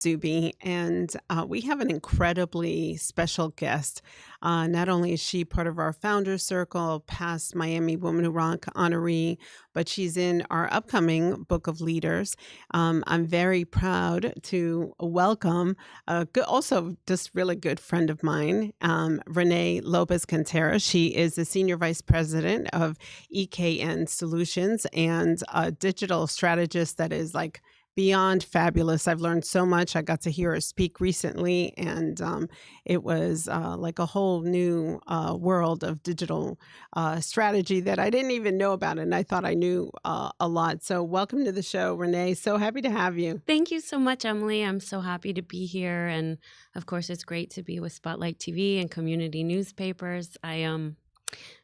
Zubi, and we have an incredibly special guest. Not only is she part of our Founders Circle, past Miami Woman Who Rock honoree, but she's in our upcoming Book of Leaders. I'm very proud to welcome also just really good friend of mine, Renee Lopez-Cantera. She is the Senior Vice President of EKN Solutions and a digital strategist that is like beyond fabulous. I've learned so much. I got to hear her speak recently, and it was like a whole new world of digital strategy that I didn't even know about, and I thought I knew a lot. So, welcome to the show, Renee. So happy to have you. Thank you so much, Emily. I'm so happy to be here. And of course, it's great to be with Spotlight TV and community newspapers. I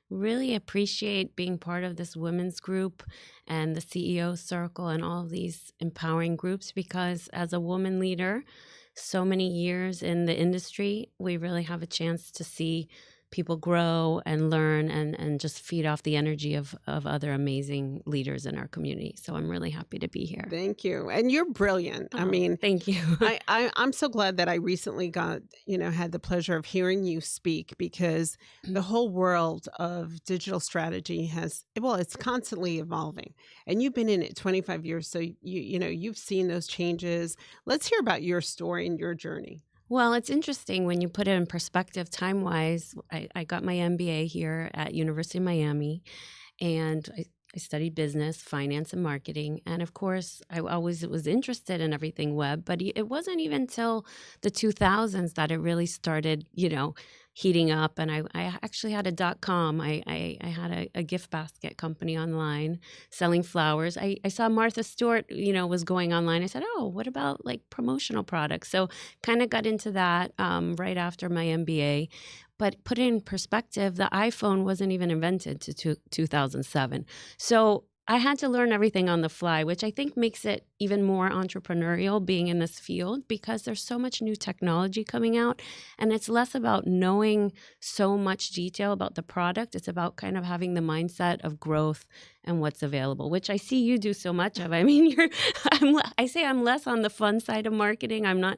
really appreciate being part of this women's group and the CEO circle and all of these empowering groups because as a woman leader, so many years in the industry, we really have a chance to see people grow and learn and just feed off the energy of other amazing leaders in our community. So I'm really happy to be here. Thank you. And you're brilliant. I Oh, mean, thank you. I'm so glad that I recently had the pleasure of hearing you speak because the whole world of digital strategy it's constantly evolving. And you've been in it 25 years, so you've seen those changes. Let's hear about your story and your journey. Well, it's interesting when you put it in perspective time-wise. I got my MBA here at University of Miami, and I studied business, finance, and marketing. And of course, I always was interested in everything web, but it wasn't even until the 2000s that it really started, heating up. And I actually had a .com. I had a gift basket company online selling flowers. I saw Martha Stewart, was going online. I said, oh, what about like promotional products? So kind of got into that right after my MBA. But put it in perspective, the iPhone wasn't even invented to 2007. So I had to learn everything on the fly, which I think makes it even more entrepreneurial being in this field because there's so much new technology coming out. And it's less about knowing so much detail about the product. It's about kind of having the mindset of growth and what's available, which I see you do so much of. I mean, I say I'm less on the fun side of marketing. I'm not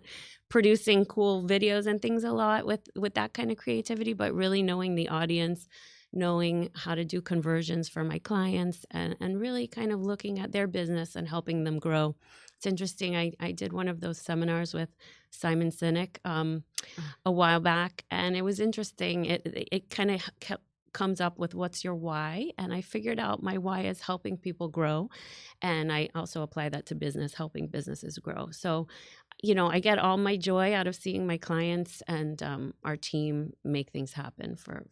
producing cool videos and things a lot with that kind of creativity, but really knowing the audience, knowing how to do conversions for my clients and really kind of looking at their business and helping them grow. It's interesting. I did one of those seminars with Simon Sinek a while back, and it was interesting. It kind of comes up with what's your why, and I figured out my why is helping people grow, and I also apply that to business, helping businesses grow. So I get all my joy out of seeing my clients and our team make things happen for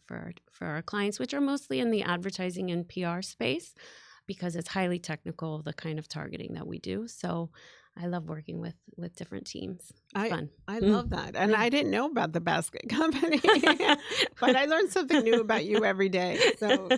our clients, which are mostly in the advertising and PR space because it's highly technical, the kind of targeting that we do. So I love working with different teams. It's I fun. I Mm. love that, and Yeah. I didn't know about the basket company, but I learn something new about you every day. So,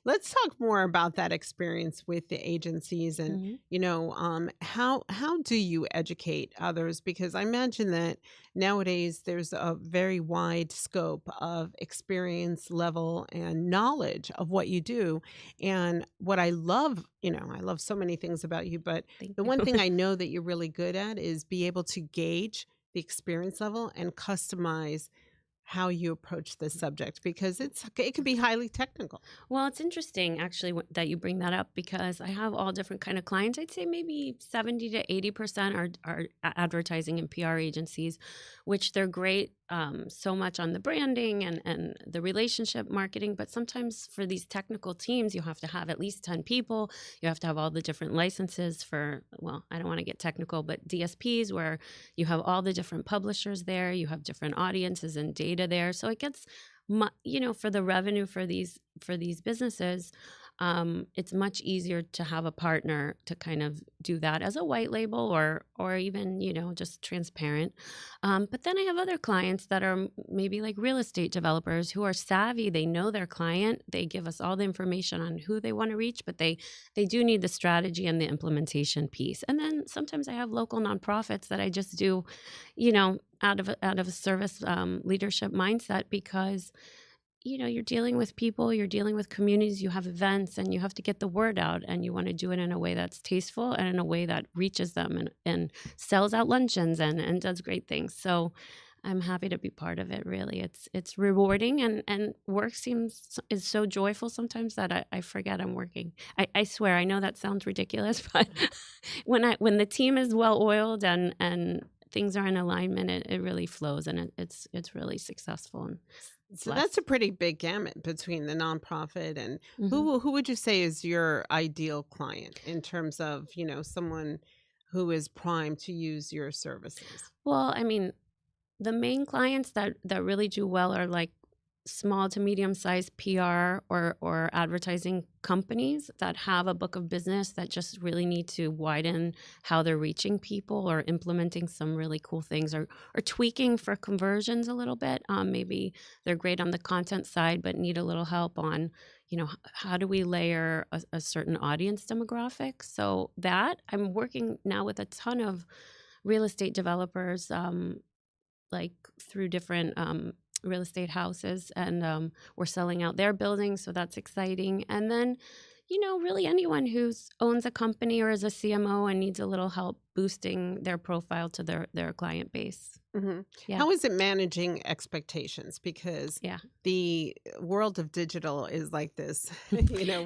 let's talk more about that experience with the agencies, and Mhm. how do you educate others? Because I imagine that nowadays there's a very wide scope of experience level and knowledge of what you do, and what I love, I love so many things about you, but Thank the you. one thing I know that you're really good at is be able to gauge the experience level and customize how you approach the subject because it can be highly technical. Well, it's interesting actually that you bring that up because I have all different kind of clients. I'd say maybe 70 to 80% are advertising and PR agencies, which they're great so much on the branding and the relationship marketing. But sometimes for these technical teams, you have to have at least 10 people. You have to have all the different licenses for, well, I don't want to get technical, but DSPs where you have all the different publishers there. You have different audiences and data there. So it gets for the revenue for these businesses, it's much easier to have a partner to kind of do that as a white label or even just transparent. But then I have other clients that are maybe like real estate developers who are savvy. They know their client. They give us all the information on who they want to reach, but they do need the strategy and the implementation piece. And then sometimes I have local nonprofits that I just do, out of a service leadership mindset because you're dealing with people, you're dealing with communities, you have events, and you have to get the word out, and you want to do it in a way that's tasteful and in a way that reaches them and sells out luncheons and does great things. So I'm happy to be part of it. Really, it's rewarding, and work is so joyful sometimes that I forget I'm working. I swear, I know that sounds ridiculous, but when the team is well oiled and things are in alignment, it really flows, and it's really successful and So that's blessed. a pretty big gamut between the nonprofit and Mhm. who would you say is your ideal client in terms of, someone who is primed to use your services? Well, I mean, the main clients that really do well are like small to medium sized PR or advertising companies that have a book of business that just really need to widen how they're reaching people or implementing some really cool things or tweaking for conversions a little bit. Maybe they're great on the content side but need a little help on how do we layer a certain audience demographic. So that I'm working now with a ton of real estate developers, like through different real estate houses, and we're selling out their buildings, so that's exciting. And then, really anyone who's owns a company or is a CMO and needs a little help boosting their profile to their client base. Mhm. Yeah, How is it managing expectations? Because yeah. the world of digital is like this,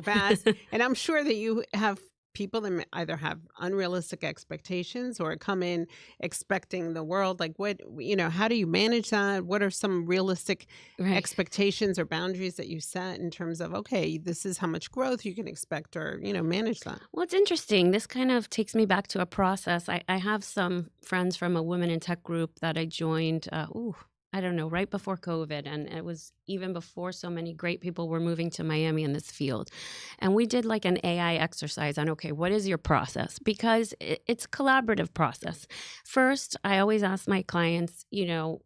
vast. And I'm sure that you have people that either have unrealistic expectations or come in expecting the world. Like, how do you manage that? What are some realistic Right. expectations or boundaries that you set in terms of, okay, this is how much growth you can expect or, manage that? Well, it's interesting. This kind of takes me back to a process. I have some friends from a women in tech group that I joined, I don't know, right before COVID. And it was even before so many great people were moving to Miami in this field. And we did like an AI exercise on, okay, what is your process? Because it's a collaborative process. First, I always ask my clients,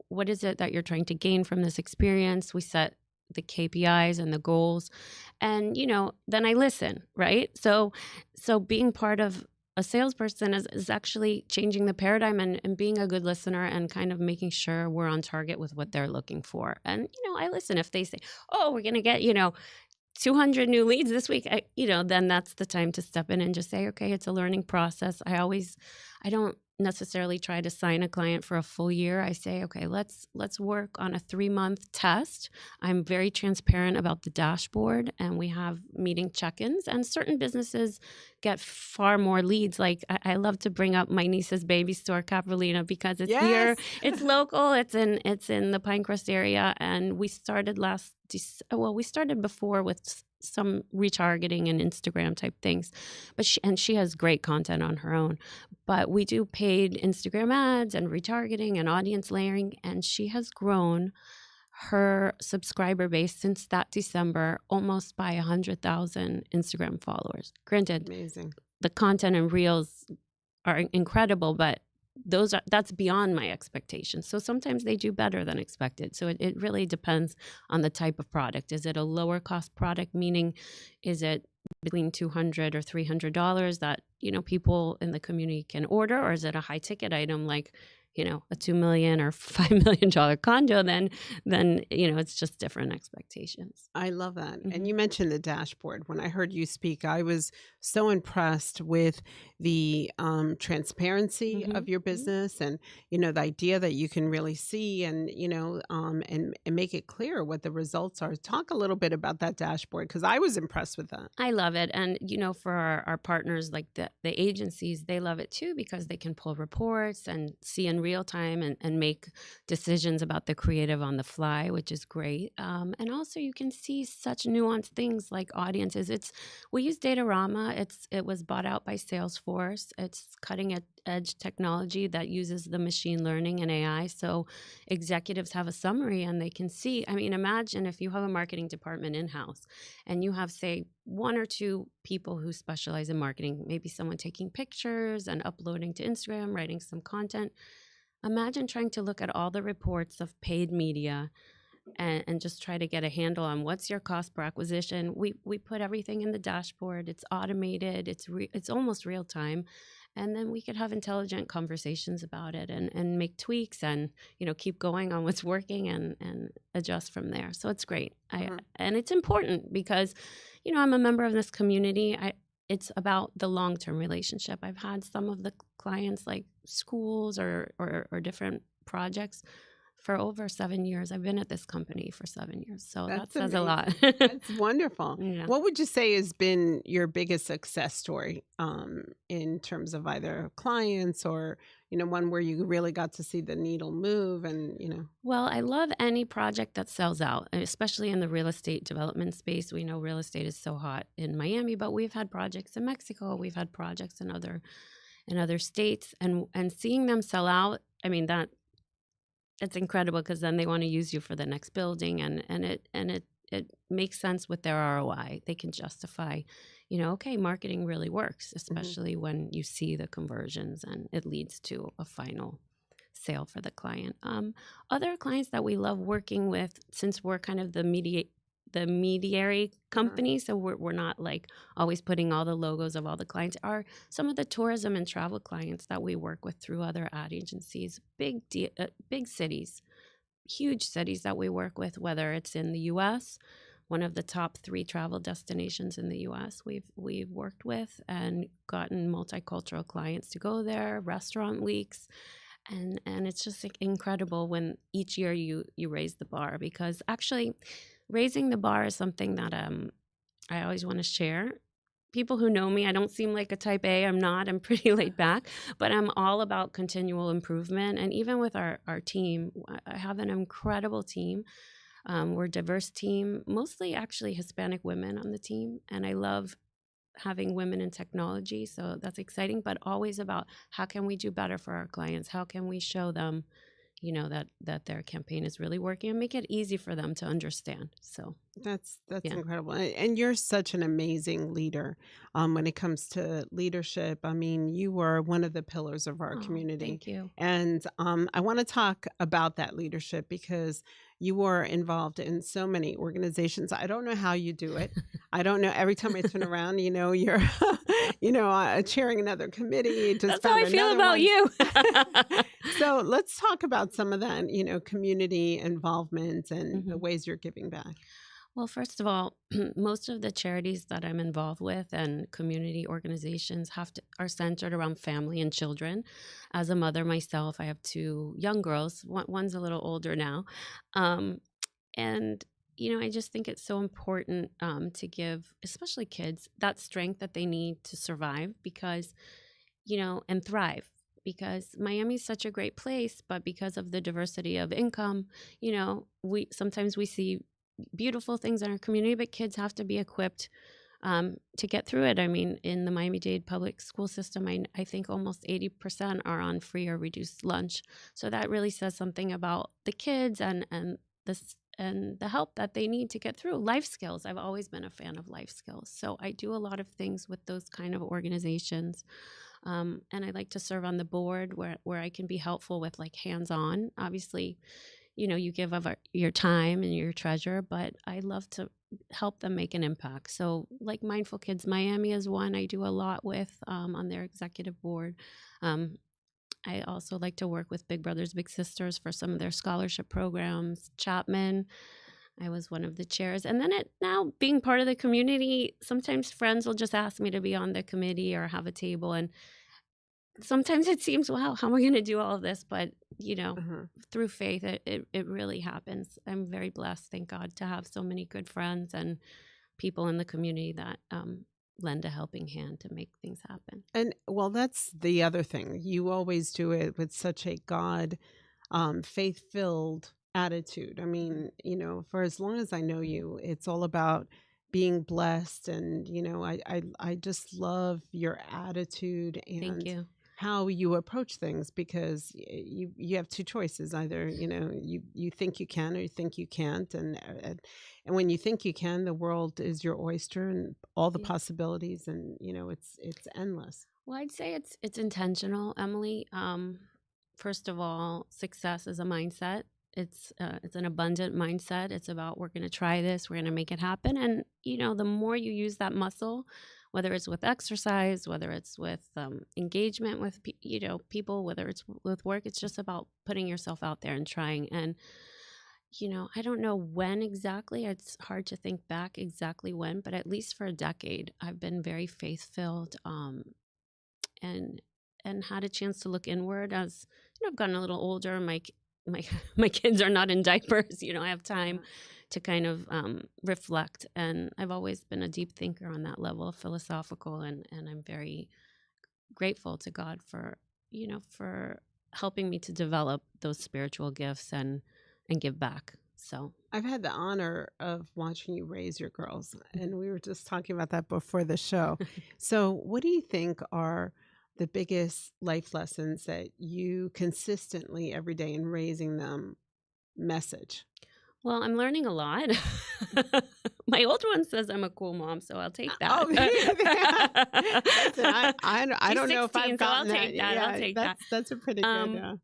what is it that you're trying to gain from this experience? We set the KPIs and the goals, and then I listen, right? So being part of a salesperson is actually changing the paradigm and being a good listener and kind of making sure we're on target with what they're looking for. And I listen if they say, oh, we're going to get 200 new leads this week, then that's the time to step in and just say, okay, it's a learning process. I don't necessarily try to sign a client for a full year. I say, okay, let's work on a 3-month test. I'm very transparent about the dashboard, and we have meeting check-ins, and certain businesses get far more leads. Like I love to bring up my niece's baby store, Caprolina, because it's here, Yes. it's local, it's in the Pinecrest area, and we started we started before with some retargeting and Instagram type things, but she has great content on her own. But we do paid Instagram ads and retargeting and audience layering, and she has grown her subscriber base since that December almost by 100,000 Instagram followers. Granted, Amazing. the content and reels are incredible, but that's beyond my expectations. So sometimes they do better than expected. So it really depends on the type of product. Is it a lower cost product? Meaning, is it between $200 or $300 that people in the community can order, or is it a high ticket item like a 2 million or $5 million condo? Then it's just different expectations. I love that. And Hmm. you mentioned the dashboard. When I heard you speak, I was so impressed with the transparency Hmm. of your Hmm. business and, the idea that you can really see and, and make it clear what the results are. Talk a little bit about that dashboard because I was impressed with that. I love it. And, for our partners, like the agencies, they love it too because they can pull reports and see in real time and make decisions about the creative on the fly, which is great. And also, you can see such nuanced things like audiences. We use Datarama. It was bought out by Salesforce. It's cutting edge technology that uses the machine learning and AI. So executives have a summary and they can see. I mean, imagine if you have a marketing department in house and you have, say, one or two people who specialize in marketing, maybe someone taking pictures and uploading to Instagram, writing some content. Imagine trying to look at all the reports of paid media and just try to get a handle on what's your cost per acquisition. We put everything in the dashboard. It's automated. It's almost real time, and then we could have intelligent conversations about it and make tweaks and, keep going on what's working and adjust from there. So it's great. Mhm. And it's important because, I'm a member of this community. It's about the long-term relationship. I've had some of the clients like schools or different projects for over 7 years. I've been at this company for 7 years. So that That's says a lot. amazing. That's wonderful. Yeah. What would you say has been your biggest success story, in terms of either clients or, one where you really got to see the needle move and. Well, I love any project that sells out, and especially in the real estate development space. We know real estate is so hot in Miami, but we've had projects in Mexico, we've had projects in other states, and seeing them sell out. I mean, that's incredible because then they want to use you for the next building, and it makes sense with their ROI. They can justify, okay, marketing really works, Mhm. especially when you see the conversions and it leads to a final sale for the client. Other clients that we love working with, since we're kind of the mediary Uh-huh. company, so we're not like always putting all the logos of all the clients, are some of the tourism and travel clients that we work with through other ad agencies, big cities, huge cities that we work with, whether it's in the U.S., one of the top 3 travel destinations in the U.S. We've worked with and gotten multicultural clients to go there, restaurant weeks, and it's just like incredible when each year you raise the bar, because actually raising the bar is something that I always want to share. People who know me, I don't seem like a type A. I'm not. I'm pretty laid back, but I'm all about continual improvement. And even with our team, I have an incredible team. We're a diverse team, mostly actually Hispanic women on the team. And I love having women in technology. So that's exciting, but always about how can we do better for our clients? How can we show them, that their campaign is really working and make it easy for them to understand. So, That's yeah. incredible, and you're such an amazing leader, when it comes to leadership. I mean, you were one of the pillars of our Oh, community, thank you. and I want to talk about that leadership because you were involved in so many organizations. I don't know how you do it. I don't know. Every time I turn around, you're, chairing another committee. Just That's how found I feel another about one. you. So let's talk about some of that, community involvement and the Mhm. ways you're giving back. Well, first of all, most of the charities that I'm involved with and community organizations are centered around family and children. As a mother myself, I have 2 young girls. One's a little older now, um, and I just think it's so important to give, especially kids, that strength that they need to survive and thrive. Because Miami's such a great place, but because of the diversity of income, we see beautiful things in our community, but kids have to be equipped to get through it. I mean, in the Miami-Dade public school system, I think almost 80% are on free or reduced lunch. So that really says something about the kids and the help that they need to get through. Life skills. I've always been a fan of life skills. So I do a lot of things with those kind of organizations. And I like to serve on the board where I can be helpful with like hands-on. Obviously, you give of your time and your treasure, but I love to help them make an impact. So, like Mindful Kids Miami is one I do a lot with on their executive board. Um, I also like to work with Big Brothers Big Sisters for some of their scholarship programs. Chapman, I was one of the chairs. And then now being part of the community, sometimes friends will just ask me to be on the committee or have a table. And sometimes it seems, wow, how am I going to do all of this? But, Uh-huh. through faith, it really happens. I'm very blessed, thank God, to have so many good friends and people in the community that lend a helping hand to make things happen. And well, that's the other thing. You always do it with such a God, faith-filled attitude. I Mhm. mean, for as long as I know you, it's all about being blessed. And, I just love your attitude Thank and you. how you approach things because you have two choices. Either, you think you can or you think you can't. And when you think you can, the world is your oyster and all the Yeah. possibilities and, it's endless. Well, I'd say it's intentional, Emily. First of all, success is a mindset. It's an abundant mindset. It's about we're going to try this, we're going to make it happen, and the more you use that muscle, whether it's with exercise, whether it's with engagement with people, whether it's with work. It's just about putting yourself out there and trying. And I don't know when exactly. It's hard to think back exactly when, but at least for a decade, I've been very faith filled, and had a chance to look inward as I've gotten a little older. My my kids are not in diapers. I have time to kind of reflect, and I've always been a deep thinker on that level, philosophical, and I'm very grateful to God for helping me to develop those spiritual gifts and give back. So I've had the honor of watching you raise your girls, and we were just talking about that before the show. So, what do you think are the biggest life lessons that you consistently every day in raising them message? well, I'm learning a lot. My older one says I'm a cool mom, so I'll take that. Oh, listen, I She's don't know if 16, I've so I'll gotten that. take that. I'll Yeah, take that. that's a pretty good. Um,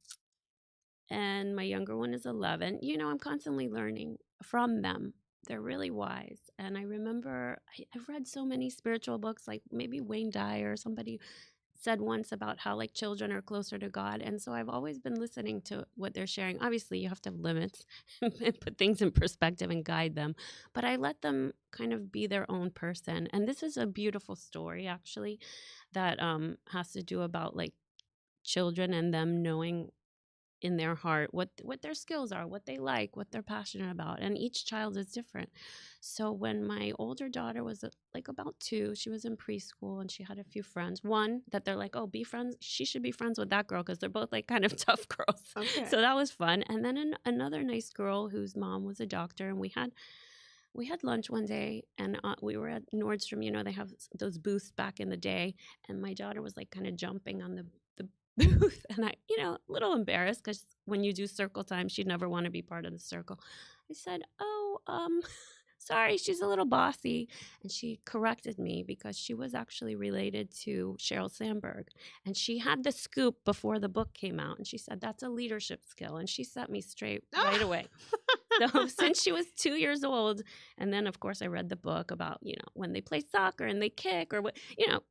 and my younger one is 11. I'm constantly learning from them. They're really wise. And I remember I've read so many spiritual books, like maybe Wayne Dyer or somebody said once about how like children are closer to God. And so I've always been listening to what they're sharing. Obviously, you have to have limits and put things in perspective and guide them. But I let them kind of be their own person. And this is a beautiful story, actually, that has to do about like children and them knowing in their heart what their skills are, what they like, what they're passionate about, and each child is different. So when my older daughter was like about 2, she was in preschool and she had a few friends. One that they're like, oh, be friends. She should be friends with that girl because they're both like kind of tough girls. Okay. So that was fun. And then another nice girl whose mom was a doctor, and we had lunch one day, and we were at Nordstrom. They have those booths back in the day, and my daughter was like kind of jumping on the booth, and I, a little embarrassed because when you do circle time, she'd never want to be part of the circle. I said, "Oh, sorry, she's a little bossy," and she corrected me because she was actually related to Sheryl Sandberg, and she had the scoop before the book came out, and she said that's a leadership skill, and she set me straight right away. So since she was 2 years old, and then of course I read the book about, when they play soccer and they kick or what,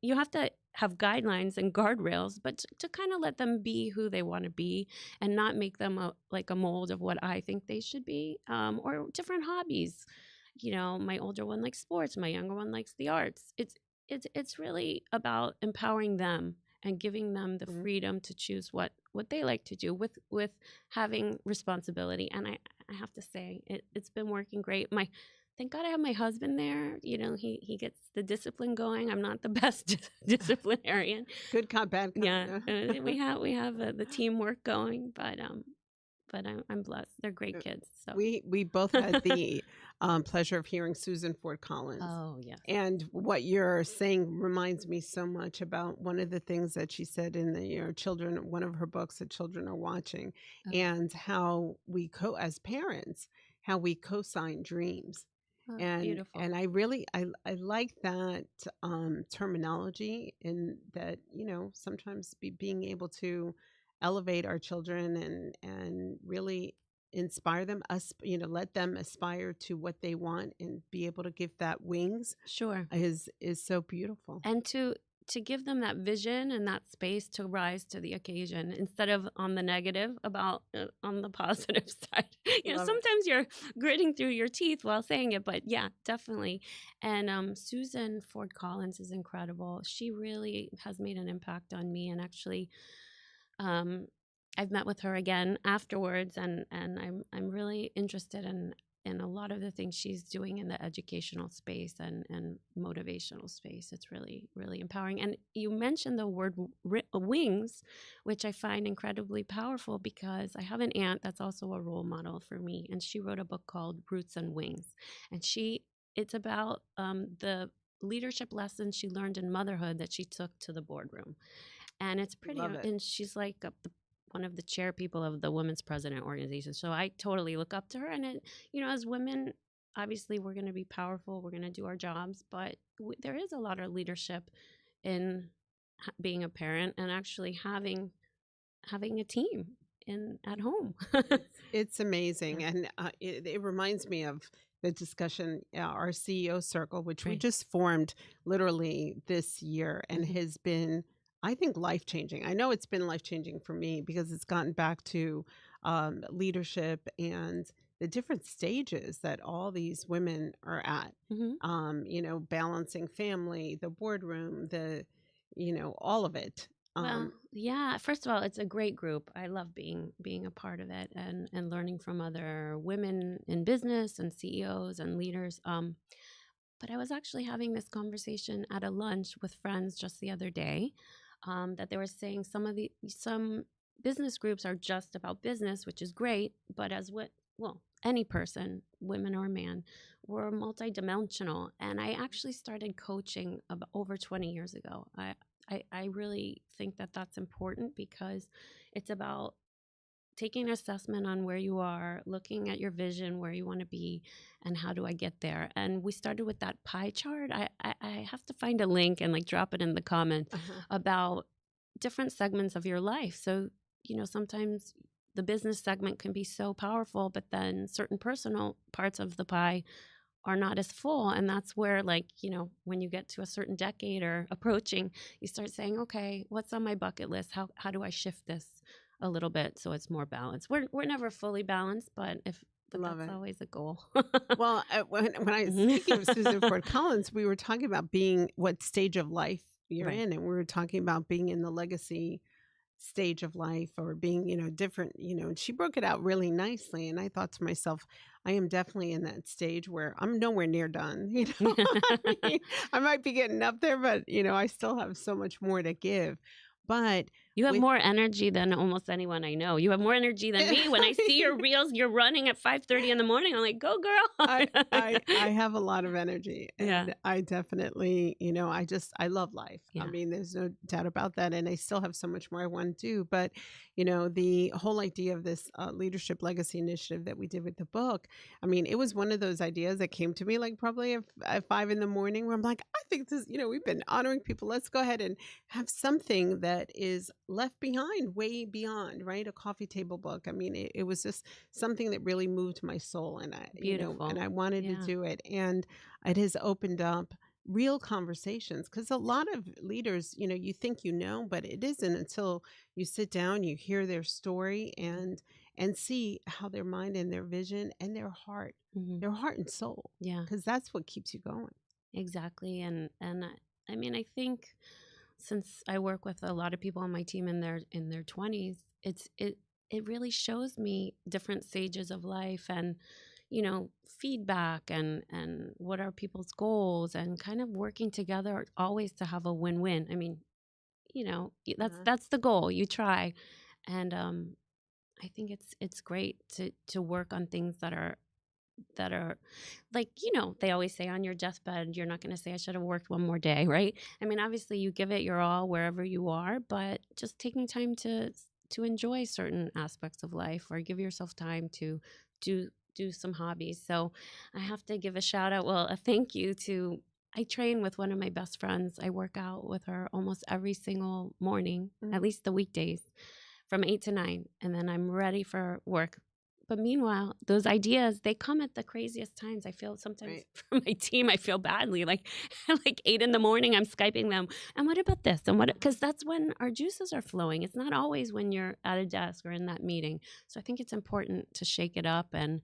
you have to have guidelines and guardrails, but to kind of let them be who they want to be and not make them like a mold of what I think they should be, or different hobbies. My older one likes sports, my younger one likes the arts. It's really about empowering them and giving them the Mhm. freedom to choose what they like to do with having responsibility. And I have to say it's been working great. Thank God I have my husband there. He gets the discipline going. I'm not the best disciplinarian. Good cop, bad cop. Yeah, Yeah. we have the teamwork going, but I'm blessed. They're great kids. So We both had the pleasure of hearing Susan Ford Collins. oh yes. And what you're saying reminds me so much about one of the things that she said in children, one of her books that children are watching, Oh, and how as parents, how we co-sign dreams. oh, beautiful. And I like that terminology, in that, sometimes being able to elevate our children and really inspire them, let them aspire to what they want and be able to give that wings Sure. is so beautiful. And to give them that vision and that space to rise to the occasion instead of on the negative, about on the positive side. Love it. Sometimes you're gritting through your teeth while saying it, but yeah, definitely. And Susan Ford Collins is incredible. She really has made an impact on me, and actually um, I've met with her again afterwards, and I'm really interested in a lot of the things she's doing in the educational space and motivational space. It's really, really empowering. And you mentioned the word wings, which I find incredibly powerful because I have an aunt that's also a role model for me, and she wrote a book called Roots and Wings, and it's about the leadership lessons she learned in motherhood that she took to the boardroom. And it's pretty, Love it. and she's like one of the chair people of the Women's President organization. So I totally look up to her. And as women, obviously we're going to be powerful. We're going to do our jobs, but there is a lot of leadership in being a parent and actually having a team at home. It's amazing, and it reminds me of the discussion, our CEO circle, which we Right. just formed literally this year and Mhm. has been, I think, life changing. I know it's been life changing for me because it's gotten back to leadership and the different stages that all these women are at. Mhm. Balancing family, the boardroom, all of it. Well, Um, yeah, first of all, it's a great group. I love being a part of it and learning from other women in business and CEOs and leaders. But I was actually having this conversation at a lunch with friends just the other day, that they were saying some business groups are just about business, which is great, but as what well, any person, women or man, we're multidimensional. And I actually started coaching about over 20 years ago. I really think that that's important because it's about taking an assessment on where you are, looking at your vision, where you want to be, and how do I get there. And we started with that pie chart. I have to find a link and like drop it in the comments uh-huh. about different segments of your life. So, sometimes the business segment can be so powerful, but then certain personal parts of the pie are not as full. And that's where, like, when you get to a certain decade or approaching, you start saying, okay, what's on my bucket list? How do I shift this a little bit so it's more balanced? We're never fully balanced, but Love that's it. always a goal. Well, when I Mhm. speaking of Susan Ford Collins, we were talking about being what stage of life you're Right. in, and we were talking about being in the legacy stage of life or being, different, and she broke it out really nicely. And I thought to myself, I am definitely in that stage where I'm nowhere near done. I mean, I might be getting up there, but I still have so much more to give. But You have with more energy than almost anyone I know. You have more energy than me. When I see your reels, you're running at 5:30 in the morning. I'm like, go girl. I have a lot of energy, Yeah. and I definitely, I love life. I Yeah. mean, there's no doubt about that, and I still have so much more I want to do. But the whole idea of this leadership legacy initiative that we did with the book, I mean, it was one of those ideas that came to me like probably at 5 in the morning, where I'm like, I think this, we've been honoring people. Let's go ahead and have something that is left behind, way beyond, right? A coffee table book. I mean, it was just something that really moved my soul, and Beautiful. I wanted to Yeah. do it, and it has opened up real conversations because a lot of leaders, you think, but it isn't until you sit down, you hear their story, and see how their mind and their vision and Hmm. their heart and soul, Yeah. because that's what keeps you going. Exactly. I mean, I think since I work with a lot of people on my team in their 20s, it really shows me different stages of life and feedback and what are people's goals and kind of working together always to have a win-win. I mean, that's Uh-huh. that's the goal. You try. And I think it's great to work on things that are like, they always say on your deathbed, you're not going to say, I should have worked one more day, right? I mean, obviously, you give it your all wherever you are, but just taking time to enjoy certain aspects of life or give yourself time to do some hobbies. So I have to give a shout out, well, a thank you to. I train with one of my best friends. I work out with her almost every single morning, at Mhm. least the weekdays from 8 to 9, and then I'm ready for work. But meanwhile, those ideas, they come at the craziest times. I feel sometimes Right. for my team, I feel badly. Like like 8 in the morning, I'm Skyping them. And what about this? And what, Uh-huh. because that's when our juices are flowing. It's not always when you're at a desk or in that meeting. So I think it's important to shake it up and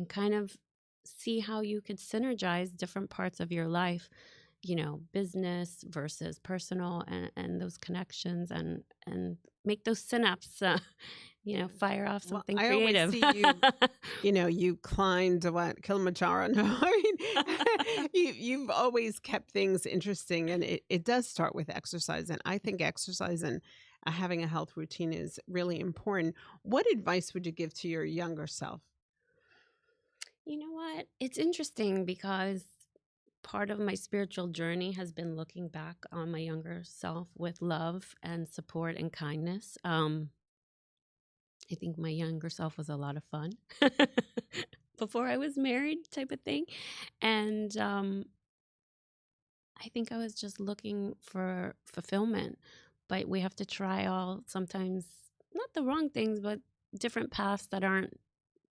kind of see how you could synergize different parts of your life, business versus personal, and those connections, and make those synapses, fire off Well, something I always creative. see you. You climbed what, Kilimanjaro? No, I mean, you've always kept things interesting, and it does start with exercise. And I think exercise and having a health routine is really important. What advice would you give to your younger self? You know what? It's interesting because part of my spiritual journey has been looking back on my younger self with love and support and kindness. I think my younger self was a lot of fun before I was married, type of thing. And I think I was just looking for fulfillment, but we have to try all sometimes not the wrong things, but different paths that aren't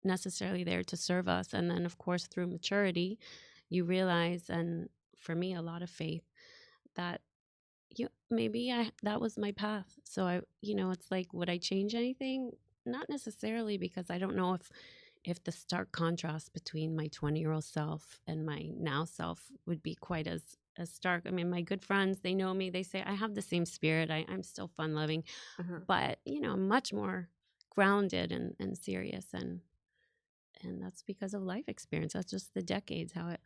necessarily there to serve us. And then, of course, through maturity, you realize, and for me, a lot of faith, that maybe that was my path. So it's like, would I change anything? Not necessarily, because I don't know if the stark contrast between my 20-year-old self and my now self would be quite as stark. I mean, my good friends, they know me. They say I have the same spirit. I'm still fun loving, Uh-huh. but much more grounded and serious, and that's because of life experience. That's just the decades, how it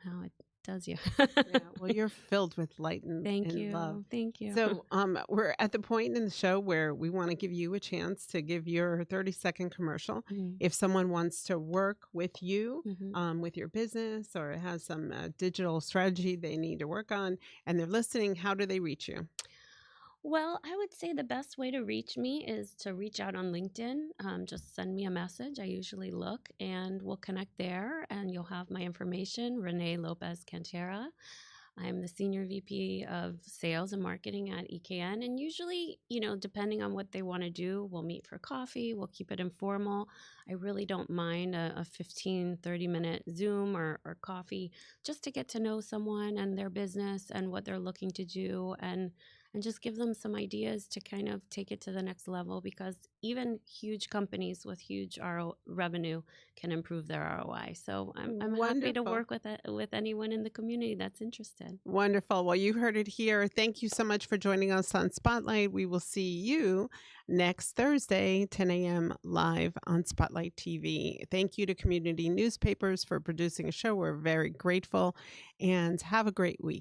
does you. Yeah, well, you're filled with light Thank and love. you. Thank you. So, we're at the point in the show where we want to give you a chance to give your 30-second commercial. Mhm, If someone wants to work with you, mhm. with your business, or has some digital strategy they need to work on, and they're listening, how do they reach you? Well, I would say the best way to reach me is to reach out on LinkedIn. Just send me a message. I usually look and we'll connect there, and you'll have my information, Renee Lopez-Cantera. I'm the Senior VP of Sales and Marketing at EKN. And usually, depending on what they want to do, we'll meet for coffee. We'll keep it informal. I really don't mind a 15, 30-minute Zoom or coffee, just to get to know someone and their business and what they're looking to do, and just give them some ideas to kind of take it to the next level, because even huge companies with huge revenue can improve their ROI. So I'm happy to Wonderful. work with anyone in the community that's interested. Wonderful. Well, you heard it here. Thank you so much for joining us on Spotlight. We will see you next Thursday, 10 a.m. live on Spotlight TV. Thank you to Community Newspapers for producing a show. We're very grateful, and have a great week.